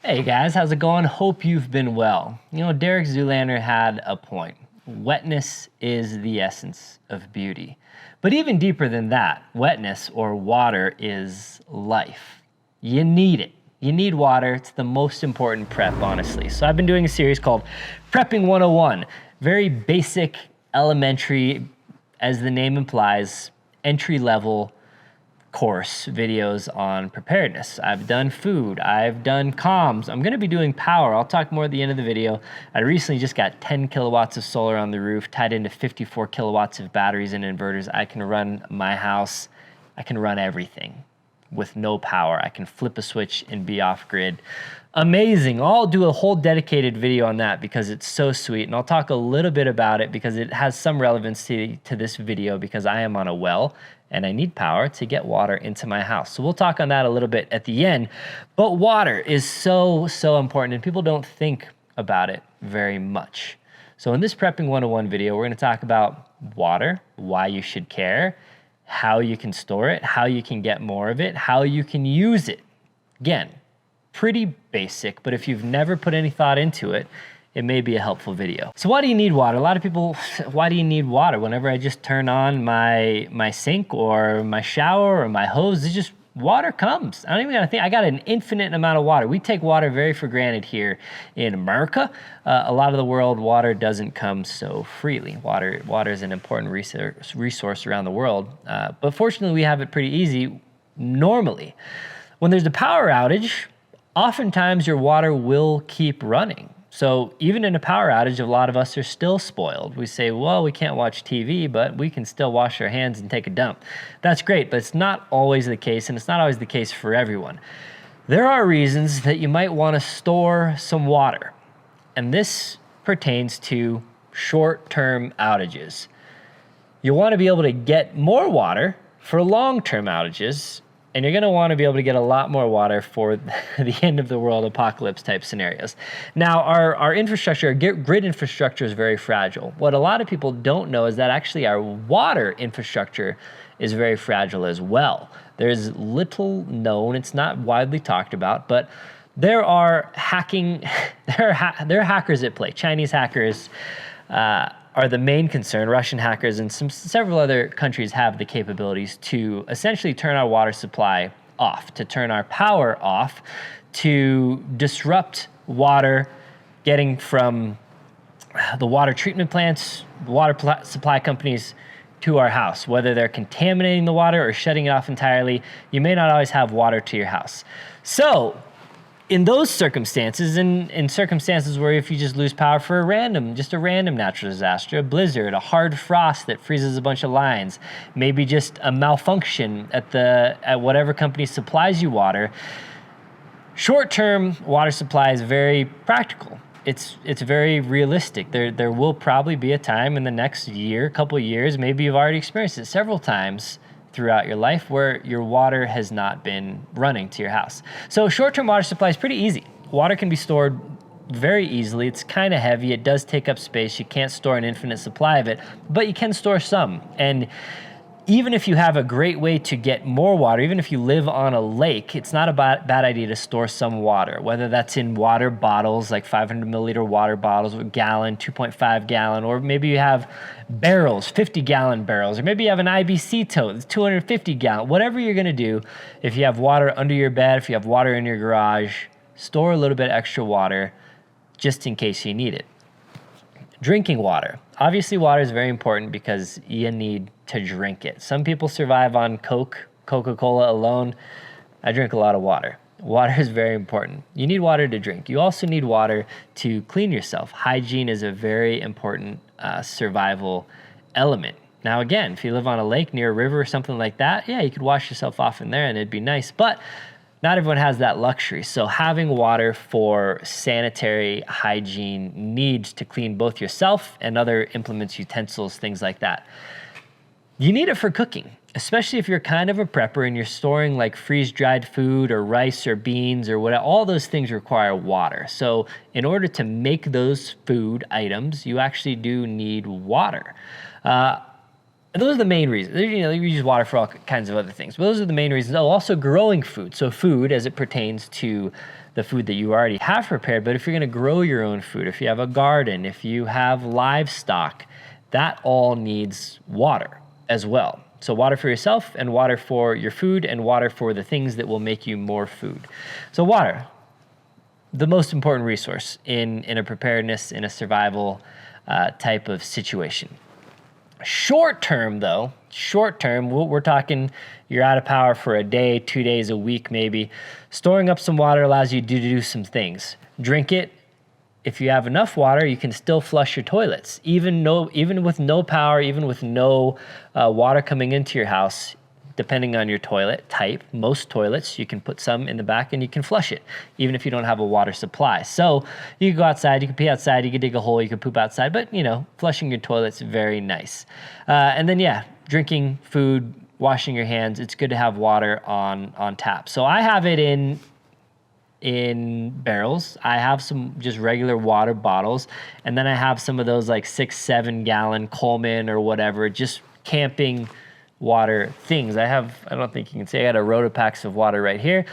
Hey guys, how's it going? Hope you've been well. You know, Derek Zoolander had a point. Wetness is the essence of beauty. But even deeper than that, wetness or water is life. You need it. You need water. It's the most important prep, honestly. So I've been doing a series called Prepping 101. Very basic, elementary, as the name implies, entry level course videos on preparedness. I've done food, I've done comms, I'm gonna be doing power. I'll talk more at the end of the video. I recently just got 10 kilowatts of solar on the roof, tied into 54 kilowatts of batteries and inverters. I can run my house, I can run everything with no power. I can flip a switch and be off grid. Amazing. I'll do a whole dedicated video on that because it's so sweet, and I'll talk a little bit about it because it has some relevance to this video because I am on a well and I need power to get water into my house. So we'll talk on that a little bit at the end. But water is so important, and people don't think about it very much. So in this Prepping 101 video, we're going to talk about water, why you should care, how you can store it, how you can get more of it, how you can use it. Again, pretty basic, but if you've never put any thought into it, it may be a helpful video. So why do you need water? A lot of people, why do you need water? Whenever I just turn on my sink or my shower or my hose, it's just water comes. I don't even gotta think. I got an infinite amount of water. We take water very for granted here in America. A lot of the world, water doesn't come so freely. Water is an important resource around the world. But fortunately, we have it pretty easy normally. When there's a power outage, oftentimes your water will keep running. So even in a power outage, a lot of us are still spoiled. We say, well, we can't watch TV, but we can still wash our hands and take a dump. That's great, but it's not always the case, and it's not always the case for everyone. There are reasons that you might want to store some water, and this pertains to short-term outages. You'll want to be able to get more water for long-term outages, and you're gonna wanna be able to get a lot more water for the end of the world apocalypse type scenarios. Now, our infrastructure, our grid infrastructure is very fragile. What a lot of people don't know is that actually our water infrastructure is very fragile as well. There's little known, it's not widely talked about, but there are hackers at play. Chinese hackers, are the main concern. Russian hackers and several other countries have the capabilities to essentially turn our water supply off, to turn our power off, to disrupt water getting from the water treatment plants, water supply companies to our house. Whether they're contaminating the water or shutting it off entirely, you may not always have water to your house. So in those circumstances, in circumstances where if you just lose power for a random natural disaster, a blizzard, a hard frost that freezes a bunch of lines, maybe just a malfunction at whatever company supplies you water, short-term water supply is very practical. It's very realistic. There will probably be a time in the next year, couple of years, maybe you've already experienced it several times throughout your life where your water has not been running to your house. So short-term water supply is pretty easy. Water can be stored very easily. It's kind of heavy. It does take up space. You can't store an infinite supply of it, but you can store some. And even if you have a great way to get more water, even if you live on a lake, it's not a bad idea to store some water, whether that's in water bottles, like 500 milliliter water bottles, a gallon, 2.5 gallon, or maybe you have barrels, 50-gallon barrels, or maybe you have an IBC tote, it's 250 gallon, whatever you're gonna do. If you have water under your bed, if you have water in your garage, store a little bit extra water just in case you need it. Drinking water. Obviously, water is very important because you need to drink it. Some people survive on Coca-Cola alone. I drink a lot of water. Water is very important. You need water to drink. You also need water to clean yourself. Hygiene is a very important survival element. Now, again, if you live on a lake near a river or something like that, yeah, you could wash yourself off in there and it'd be nice, but not everyone has that luxury. So having water for sanitary hygiene needs to clean both yourself and other implements, utensils, things like that. You need it for cooking, especially if you're kind of a prepper and you're storing like freeze-dried food or rice or beans or whatever. All those things require water. So in order to make those food items, you actually do need water. those are the main reasons. You use water for all kinds of other things, but those are the main reasons. Oh, also growing food. So food as it pertains to the food that you already have prepared, but if you're gonna grow your own food, if you have a garden, if you have livestock, that all needs water as well. So water for yourself and water for your food and water for the things that will make you more food. So water, the most important resource in a preparedness, in a survival type of situation. Short term, though, we're talking you're out of power for a day, 2 days, a week maybe. Storing up some water allows you to do some things. Drink it. If you have enough water, you can still flush your toilets. Even with no power, even with no water coming into your house, depending on your toilet type, most toilets, you can put some in the back and you can flush it, even if you don't have a water supply. So you can go outside, you can pee outside, you can dig a hole, you can poop outside, but flushing your toilet's very nice. And then drinking food, washing your hands, it's good to have water on tap. So I have it in barrels. I have some just regular water bottles, and then I have some of those like 6-7 gallon Coleman or whatever, just camping water things. I don't think you can see, I got a Rotopacks of water right here.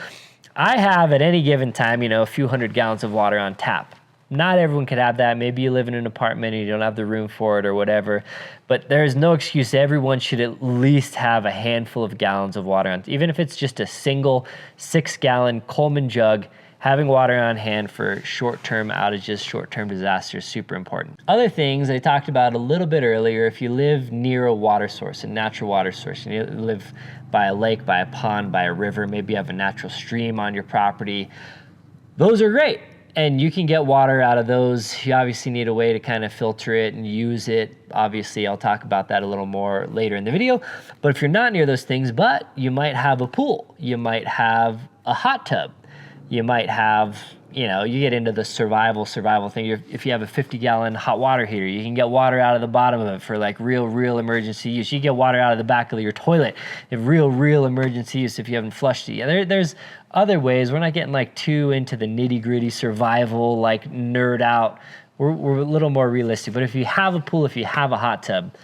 I have at any given time, a few hundred gallons of water on tap. Not everyone could have that. Maybe you live in an apartment and you don't have the room for it or whatever, but there's no excuse. Everyone should at least have a handful of gallons of water on, even if it's just a single 6-gallon Coleman jug. Having water on hand for short-term outages, short-term disasters, super important. Other things I talked about a little bit earlier, if you live near a water source, a natural water source, and you live by a lake, by a pond, by a river, maybe you have a natural stream on your property, those are great. And you can get water out of those. You obviously need a way to kind of filter it and use it. Obviously, I'll talk about that a little more later in the video. But if you're not near those things, but you might have a pool, you might have a hot tub, you might have, you get into the survival thing. If you have a 50-gallon hot water heater, you can get water out of the bottom of it for like real emergency use. You get water out of the back of your toilet if real emergency use if you haven't flushed it. There's other ways. We're not getting like too into the nitty-gritty survival, like nerd out. We're a little more realistic. But if you have a pool, if you have a hot tub,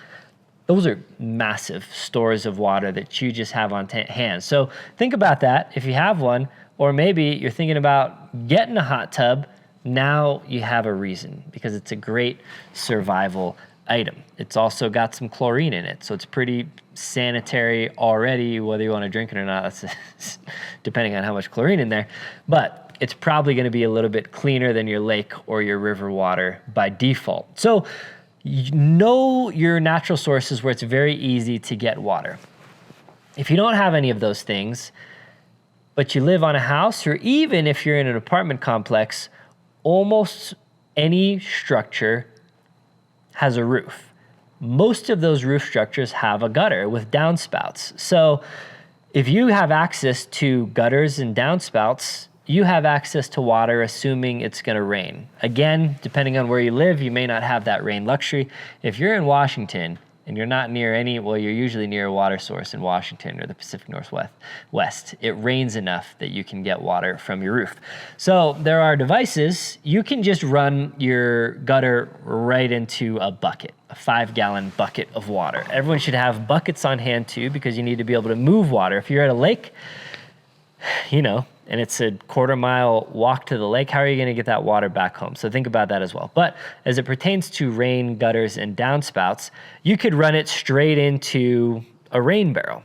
those are massive stores of water that you just have on hand. So think about that if you have one. Or maybe you're thinking about getting a hot tub. Now you have a reason, because it's a great survival item. It's also got some chlorine in it, so it's pretty sanitary already, whether you want to drink it or not. That's depending on how much chlorine in there. But it's probably going to be a little bit cleaner than your lake or your river water by default. So know your natural sources where it's very easy to get water. If you don't have any of those things, but you live on a house, or even if you're in an apartment complex, almost any structure has a roof. Most of those roof structures have a gutter with downspouts. So if you have access to gutters and downspouts, you have access to water, assuming it's going to rain. Again, depending on where you live, you may not have that rain luxury. If you're in Washington and you're not near you're usually near a water source in Washington or the Pacific Northwest, it rains enough that you can get water from your roof. So there are devices. You can just run your gutter right into a bucket, a 5-gallon bucket of water. Everyone should have buckets on hand too, because you need to be able to move water. If you're at a lake, and it's a 1/4-mile walk to the lake, how are you going to get that water back home? So think about that as well. But as it pertains to rain, gutters, and downspouts, you could run it straight into a rain barrel.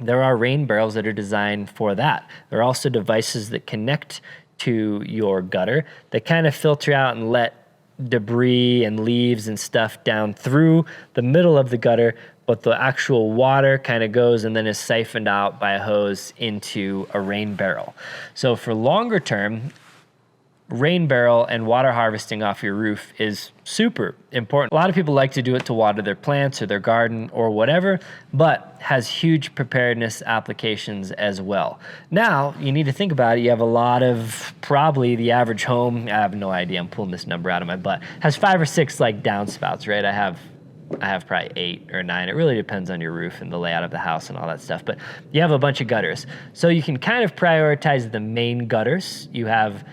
There are rain barrels that are designed for that. There are also devices that connect to your gutter that kind of filter out and let debris and leaves and stuff down through the middle of the gutter, but the actual water kind of goes and then is siphoned out by a hose into a rain barrel. So for longer term, rain barrel and water harvesting off your roof is super important. A lot of people like to do it to water their plants or their garden or whatever, but has huge preparedness applications as well. Now, you need to think about it. You have a lot of, probably the average home, I have no idea, I'm pulling this number out of my butt, has 5 or 6 like downspouts, right? I have probably 8 or 9. It really depends on your roof and the layout of the house and all that stuff. But you have a bunch of gutters. So you can kind of prioritize the main gutters. You have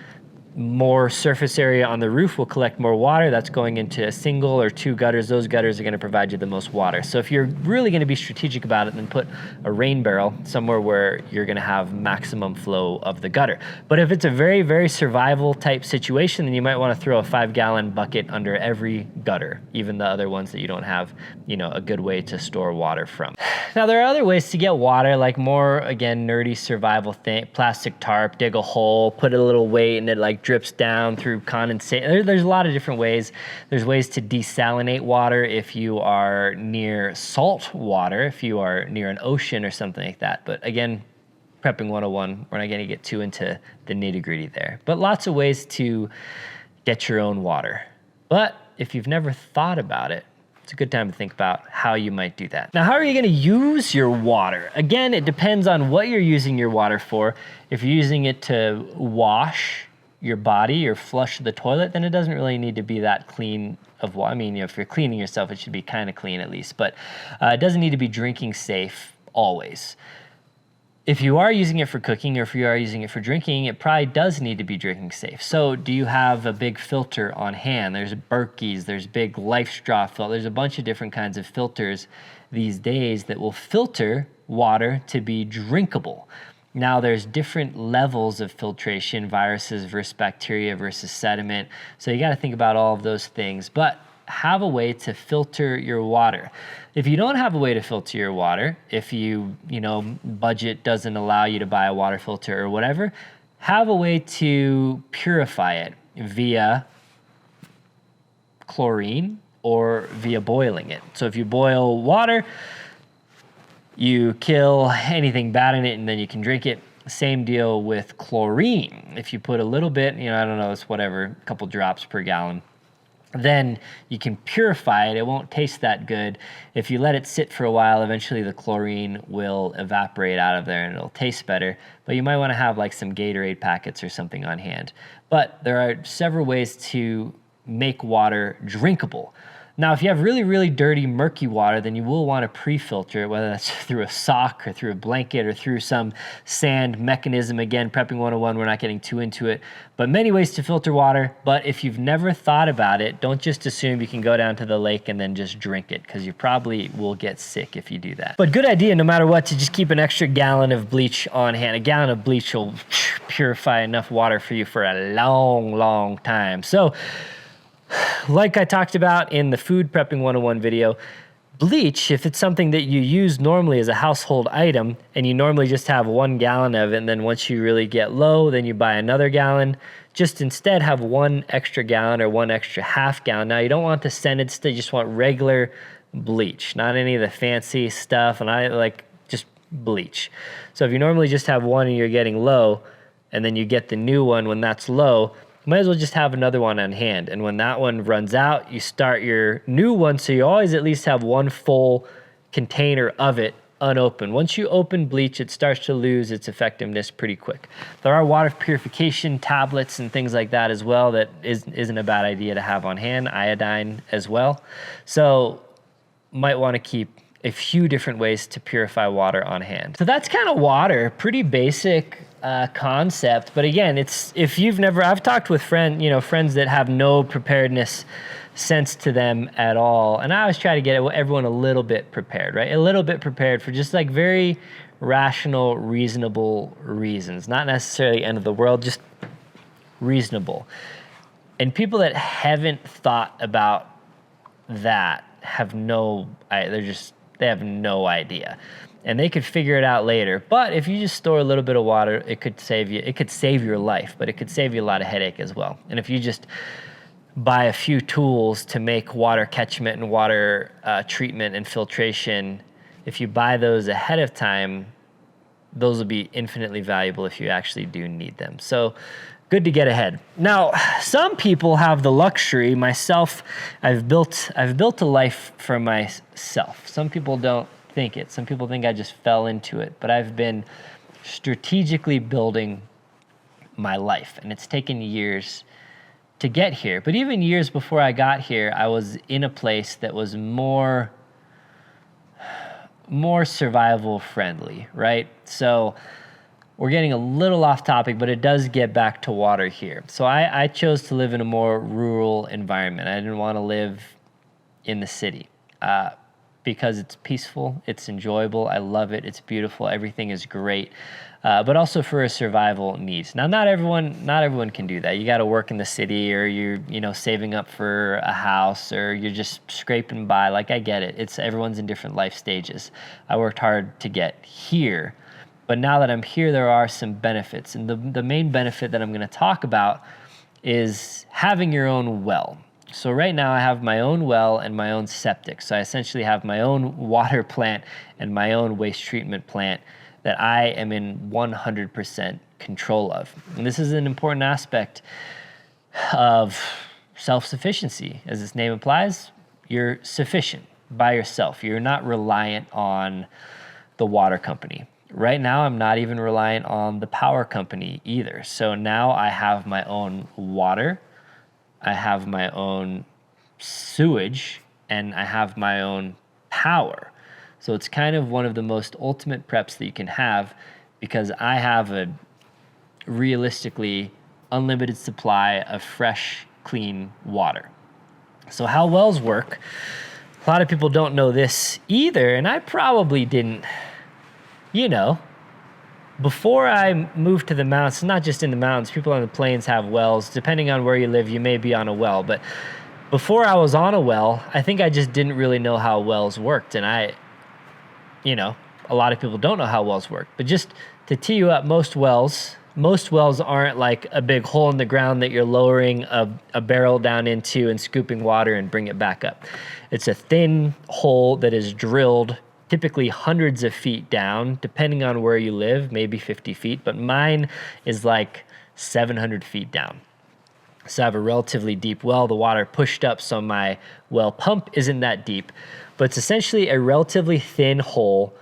more surface area on the roof will collect more water. That's going into a single or two gutters. Those gutters are going to provide you the most water. So if you're really going to be strategic about it, then put a rain barrel somewhere where you're going to have maximum flow of the gutter. But if it's a very, very survival type situation, then you might want to throw a 5-gallon bucket under every gutter, even the other ones that you don't have, a good way to store water from. Now, there are other ways to get water, like more, again, nerdy survival thing, plastic tarp, dig a hole, put a little weight, and it like drips down through condensate. There's a lot of different ways. There's ways to desalinate water if you are near salt water, if you are near an ocean or something like that. But again, prepping 101, we're not going to get too into the nitty-gritty there. But lots of ways to get your own water. But if you've never thought about it, it's a good time to think about how you might do that. Now, how are you going to use your water? Again, it depends on what you're using your water for. If you're using it to wash your body or flush the toilet, then it doesn't really need to be that clean of water. I mean, if you're cleaning yourself, it should be kind of clean at least, but it doesn't need to be drinking safe always. If you are using it for cooking or if you are using it for drinking, it probably does need to be drinking safe. So do you have a big filter on hand? There's Berkey's, there's big Life Straw filter. There's a bunch of different kinds of filters these days that will filter water to be drinkable. Now, there's different levels of filtration, viruses versus bacteria versus sediment. So you got to think about all of those things, but have a way to filter your water. If you don't have a way to filter your water, if budget doesn't allow you to buy a water filter or whatever, have a way to purify it via chlorine or via boiling it. So if you boil water, you kill anything bad in it and then you can drink it. Same deal with chlorine. If you put a little bit, it's whatever, a couple drops per gallon, then you can purify it. It won't taste that good. If you let it sit for a while, eventually the chlorine will evaporate out of there and it'll taste better. But you might want to have like some Gatorade packets or something on hand. But there are several ways to make water drinkable. Now, if you have really, really dirty, murky water, then you will want to pre-filter it, whether that's through a sock or through a blanket or through some sand mechanism. Again, prepping 101, we're not getting too into it, but many ways to filter water. But if you've never thought about it, don't just assume you can go down to the lake and then just drink it, because you probably will get sick if you do that. But good idea, no matter what, to just keep an extra gallon of bleach on hand. A gallon of bleach will purify enough water for you for a long, long time. So, like I talked about in the Food Prepping 101 video, bleach, if it's something that you use normally as a household item and you normally just have 1 gallon of it, and then once you really get low, then you buy another gallon, just instead have 1 extra gallon or 1 extra half gallon. Now, you don't want the scented stuff, you just want regular bleach, not any of the fancy stuff, and I like just bleach. So if you normally just have 1 and you're getting low, and then you get the new one when that's low, might as well just have another one on hand. And when that one runs out, you start your new one, so you always at least have 1 full container of it unopened. Once you open bleach, it starts to lose its effectiveness pretty quick. There are water purification tablets and things like that as well that isn't a bad idea to have on hand, iodine as well. So might want to keep a few different ways to purify water on hand. So that's kind of water, pretty basic concept. But again, I've talked with friends that have no preparedness sense to them at all. And I always try to get everyone a little bit prepared, right? A little bit prepared for just like very rational, reasonable reasons. Not necessarily end of the world, just reasonable. And people that haven't thought about that they have no idea. And they could figure it out later. But if you just store a little bit of water, it could save your life, but it could save you a lot of headache as well. And if you just buy a few tools to make water catchment and water treatment and filtration, if you buy those ahead of time, those will be infinitely valuable if you actually do need them. So good to get ahead. Now, some people have the luxury. Myself, I've built a life for myself. Some people don't think it. Some people think I just fell into it, but I've been strategically building my life, and it's taken years to get here. But even years before I got here, I was in a place that was more survival friendly, right? So we're getting a little off topic, but it does get back to water here. So I chose to live in a more rural environment. I didn't want to live in the city because it's peaceful, it's enjoyable, I love it, it's beautiful, everything is great. But also for a survival needs. Now, not everyone can do that. You got to work in the city, or you're saving up for a house, or you're just scraping by. Like, I get it. Everyone's in different life stages. I worked hard to get here, but now that I'm here, there are some benefits, and the main benefit that I'm going to talk about is having your own well. So right now I have my own well and my own septic. So I essentially have my own water plant and my own waste treatment plant that I am in 100% control of. And this is an important aspect of self-sufficiency. As its name implies, you're sufficient by yourself. You're not reliant on the water company. Right now, I'm not even reliant on the power company either. So now I have my own water, I have my own sewage, and I have my own power. So it's kind of one of the most ultimate preps that you can have, because I have a realistically unlimited supply of fresh, clean water. So how wells work, a lot of people don't know this either, and I probably didn't, before I moved to the mountains, not just in the mountains, people on the plains have wells. Depending on where you live, you may be on a well, but before I was on a well, I think I just didn't really know how wells worked, and a lot of people don't know how wells work. But just to tee you up, most wells aren't like a big hole in the ground that you're lowering a barrel down into and scooping water and bring it back up. It's a thin hole that is drilled typically hundreds of feet down, depending on where you live, maybe 50 feet, but mine is like 700 feet down. So I have a relatively deep well, the water pushed up, so my well pump isn't that deep, but it's essentially a relatively thin hole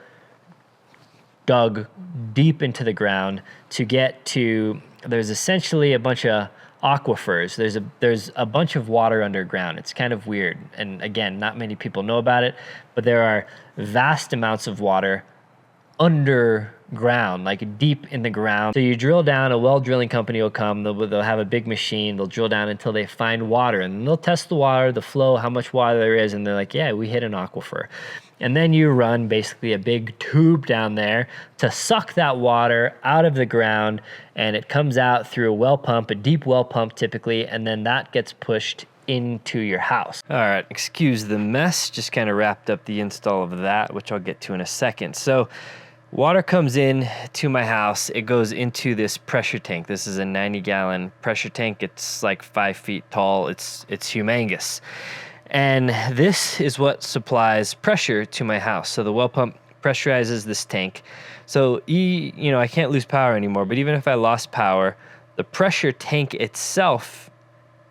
dug deep into the ground to get to, there's essentially a bunch of aquifers. There's a bunch of water underground. It's kind of weird. And again, not many people know about it, but there are vast amounts of water underground, like deep in the ground. So you drill down, a well drilling company will come, they'll have a big machine, they'll drill down until they find water, and then they'll test the water, the flow, how much water there is, and they're like, yeah, we hit an aquifer. And then you run basically a big tube down there to suck that water out of the ground, and it comes out through a well pump, a deep well pump typically, and then that gets pushed into your house. All right, excuse the mess, just kind of wrapped up the install of that, which I'll get to in a second. So water comes in to my house, it goes into this pressure tank. This is a 90-gallon pressure tank. It's like 5 feet tall, it's humongous. And this is what supplies pressure to my house. So the well pump pressurizes this tank. So I can't lose power anymore, but even if I lost power, the pressure tank itself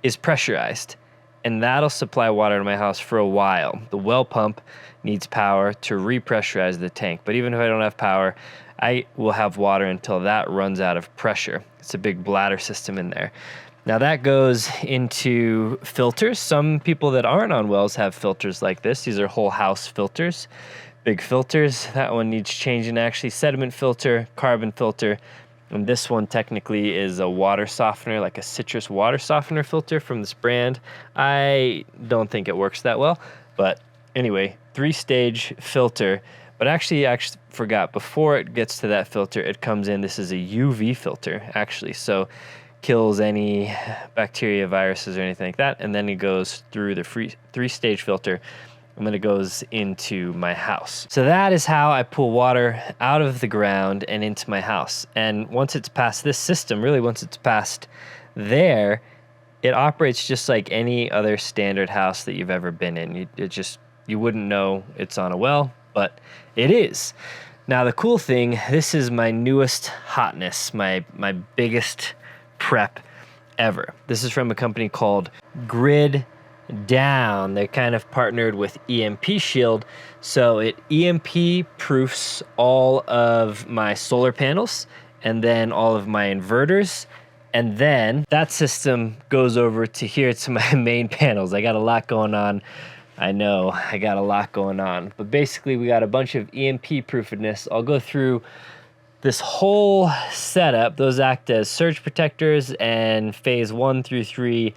is pressurized, and that'll supply water to my house for a while. The well pump needs power to repressurize the tank, but even if I don't have power, I will have water until that runs out of pressure. It's a big bladder system in there. Now that goes into filters. Some people that aren't on wells have filters like this. These are whole house filters, big filters. That one needs changing actually. Sediment filter, carbon filter. And this one technically is a water softener, like a citrus water softener filter from this brand. I don't think it works that well, but anyway, 3-stage filter. But actually, I forgot, before it gets to that filter, it comes in, this is a UV filter actually. So kills any bacteria, viruses, or anything like that. And then it goes through the 3-stage filter, and then it goes into my house. So that is how I pull water out of the ground and into my house. And once it's past this system, really once it's past there, it operates just like any other standard house that you've ever been in. You wouldn't know it's on a well, but it is. Now the cool thing, this is my newest hotness, my biggest prep ever. This is from a company called Grid Down. They're kind of partnered with EMP Shield, so it EMP proofs all of my solar panels and then all of my inverters, and then that system goes over to here to my main panels. I got a lot going on. I know I got a lot going on, but basically we got a bunch of EMP proofedness. I'll go through this whole setup, those act as surge protectors and phase 1 through 3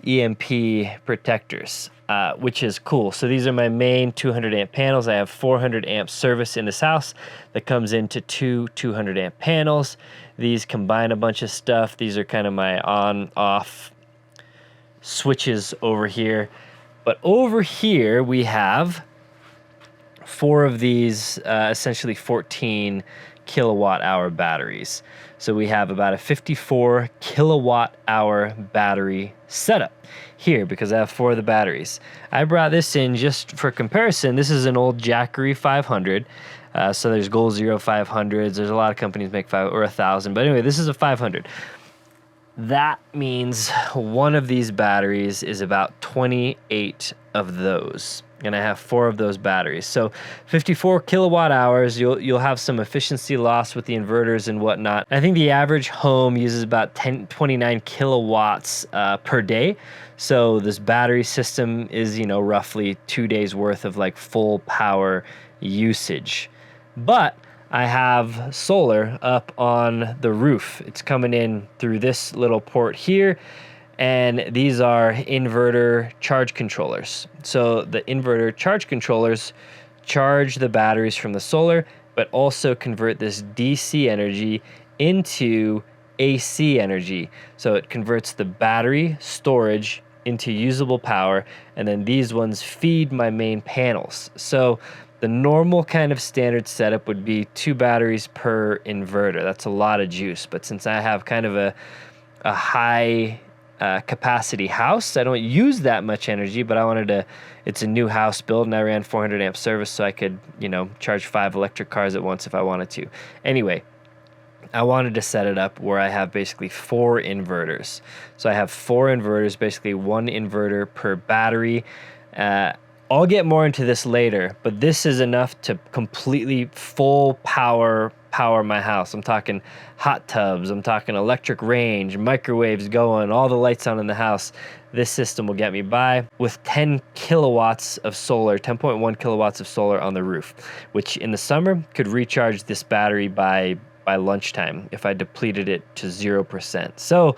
EMP protectors, which is cool. So these are my main 200 amp panels. I have 400 amp service in this house that comes into two 200 amp panels. These combine a bunch of stuff. These are kind of my on off switches over here. But over here we have 4 of these essentially 14 kilowatt hour batteries. So we have about a 54 kilowatt hour battery setup here because I have 4 of the batteries. I brought this in just for comparison. This is an old Jackery 500. So there's Goal Zero 500s. There's a lot of companies make 5 or 1,000. But anyway, this is a 500. That means one of these batteries is about 28 of those. And I have 4 of those batteries. So 54 kilowatt hours, you'll have some efficiency loss with the inverters and whatnot. I think the average home uses about 29 kilowatts per day. So this battery system is, roughly 2 days worth of like full power usage. But I have solar up on the roof. It's coming in through this little port here. And these are inverter charge controllers. So the inverter charge controllers charge the batteries from the solar, but also convert this DC energy into AC energy. So it converts the battery storage into usable power, and then these ones feed my main panels. So the normal kind of standard setup would be 2 batteries per inverter. That's a lot of juice, but since I have kind of a high capacity house, I don't use that much energy, but it's a new house build and I ran 400 amp service so I could, charge 5 electric cars at once if I wanted to. Anyway, I wanted to set it up where I have basically 4 inverters. So I have 4 inverters, basically 1 inverter per battery. I'll get more into this later, but this is enough to completely full power my house. I'm talking hot tubs, I'm talking electric range, microwaves going, all the lights on in the house. This system will get me by with 10 kilowatts of solar, 10.1 kilowatts of solar on the roof, which in the summer could recharge this battery by lunchtime if I depleted it to 0%. So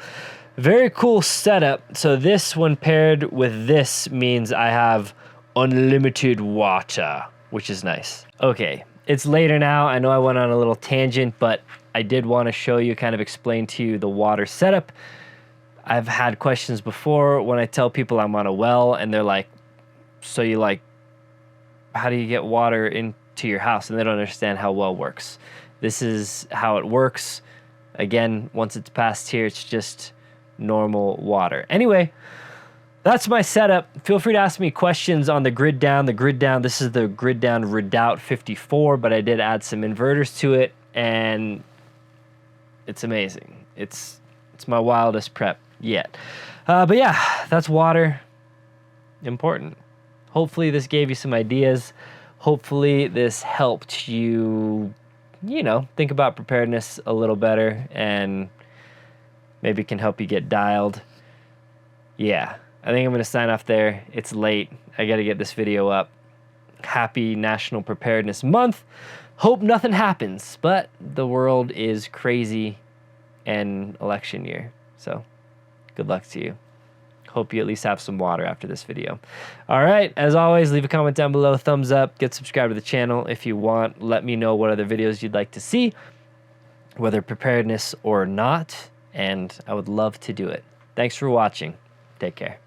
very cool setup. So this, when paired with this, means I have unlimited water, which is nice. Okay, it's later now. I know I went on a little tangent, but I did want to show you, kind of explain to you the water setup. I've had questions before when I tell people I'm on a well and they're like, so how do you get water into your house? And they don't understand how well works. This is how it works. Again, once it's past here, it's just normal water. Anyway, that's my setup. Feel free to ask me questions on the grid down. This is the grid down Redoubt 54, but I did add some inverters to it, and it's amazing. It's my wildest prep yet. But yeah, that's water. Important. Hopefully this gave you some ideas. Hopefully this helped you, think about preparedness a little better and maybe can help you get dialed. Yeah. I think I'm going to sign off there. It's late. I got to get this video up. Happy National Preparedness Month. Hope nothing happens, but the world is crazy and election year. So good luck to you. Hope you at least have some water after this video. All right. As always, leave a comment down below. Thumbs up. Get subscribed to the channel if you want. Let me know what other videos you'd like to see, whether preparedness or not, and I would love to do it. Thanks for watching. Take care.